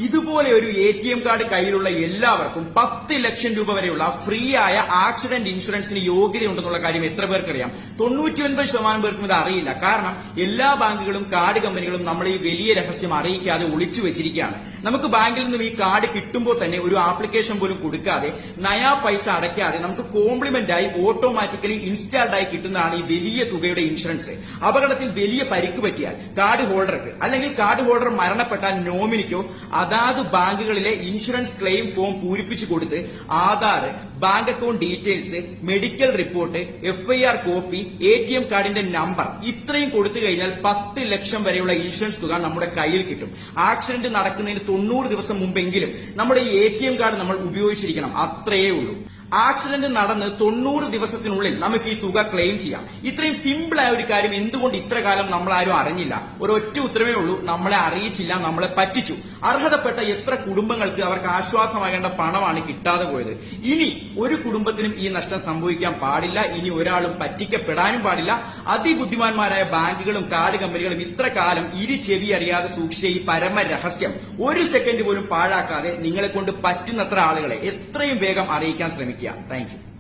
ഇതുപോലെ ഒരു ATM card കയ്യിലുള്ള എല്ലാവർക്കും 10 ലക്ഷം രൂപ വരെയുള്ള ഫ്രീ ആയ ആക്സിഡന്റ് ഇൻഷുറൻസിന് യോഗ്യതയുണ്ടെന്നുള്ള കാര്യം എത്ര പേർക്കറിയാം? 99% പേർക്കും ഇത് അറിയില്ല. കാരണം എല്ലാ ബാങ്കുകളും കാർഡ് കമ്പനികളും നമ്മൾ ഈ വലിയ രഹസ്യം അറിയിക്കാതെ ഒളിച്ചു വെച്ചിരിക്കുകയാണ്. നമുക്ക് ബാങ്കിൽ നിന്നും ഈ കാർഡ് കിട്ടുമ്പോൾ തന്നെ ഒരു ആപ്ലിക്കേഷൻ പോലും കൊടുക്കാതെ നയാ പൈസ അടയ്ക്കാതെ നമുക്ക് കോംപ്ലിമെന്റ് ആയി ഓട്ടോമാറ്റിക്കലി ഇൻസ്റ്റാൾഡ് ആയി കിട്ടുന്നതാണ് ഈ വലിയ തുകയുടെ ഇൻഷുറൻസ്. അപകടത്തിൽ വലിയ പരിക്ക് പറ്റിയാൽ കാർഡ് ഹോൾഡർക്ക് അല്ലെങ്കിൽ കാർഡ് ഹോൾഡർ മരണപ്പെട്ടാൽ നോമിനിക്കോ അതാത് ബാങ്കുകളിലെ ഇൻഷുറൻസ് ക്ലെയിം ഫോം പൂരിപ്പിച്ചു കൊടുത്ത് Aadhaar, bank account details, medical report, FIR copy, ATM കാർഡിന്റെ നമ്പർ ഇത്രയും കൊടുത്തു കഴിഞ്ഞാൽ 10 ലക്ഷം വരെയുള്ള ഇൻഷുറൻസ് തുക നമ്മുടെ കയ്യിൽ കിട്ടും. ആക്സിഡന്റ് നടക്കുന്നതിന് 90 ദിവസം മുമ്പെങ്കിലും നമ്മുടെ ഈ ATM കാർഡ് നമ്മൾ ഉപയോഗിച്ചിരിക്കണം. അത്രയേ ഉള്ളൂ. ആക്സിഡന്റ് നടന്ന് 90 ദിവസത്തിനുള്ളിൽ നമുക്ക് ഈ തുക ക്ലെയിം ചെയ്യാം. ഇത്രയും സിമ്പിൾ ആയ ഒരു കാര്യം എന്തുകൊണ്ട് ഇത്ര കാലം നമ്മൾ ആരും അറിഞ്ഞില്ല? ഒരൊറ്റ ഉത്തരവേ ഉള്ളൂ, നമ്മളെ അറിയിച്ചില്ല, നമ്മളെ പറ്റിച്ചു. അർഹതപ്പെട്ട എത്ര കുടുംബങ്ങൾക്ക് അവർക്ക് ആശ്വാസമാകേണ്ട പണമാണ് കിട്ടാതെ പോയത്. ഇനി ഒരു കുടുംബത്തിനും ഈ നഷ്ടം സംഭവിക്കാൻ പാടില്ല. ഇനി ഒരാളും പറ്റിക്കപ്പെടാനും പാടില്ല. അതിബുദ്ധിമാന്മാരായ ബാങ്കുകളും കാർഡ് കമ്പനികളും ഇത്ര കാലം ചെവി അറിയാതെ സൂക്ഷിച്ച ഈ പരമ രഹസ്യം ഒരു സെക്കൻഡ് പോലും പാഴാക്കാതെ നിങ്ങളെ കൊണ്ട് പറ്റുന്നത്ര ആളുകളെ എത്രയും വേഗം അറിയിക്കാൻ ശ്രമിക്കുക. Thank you.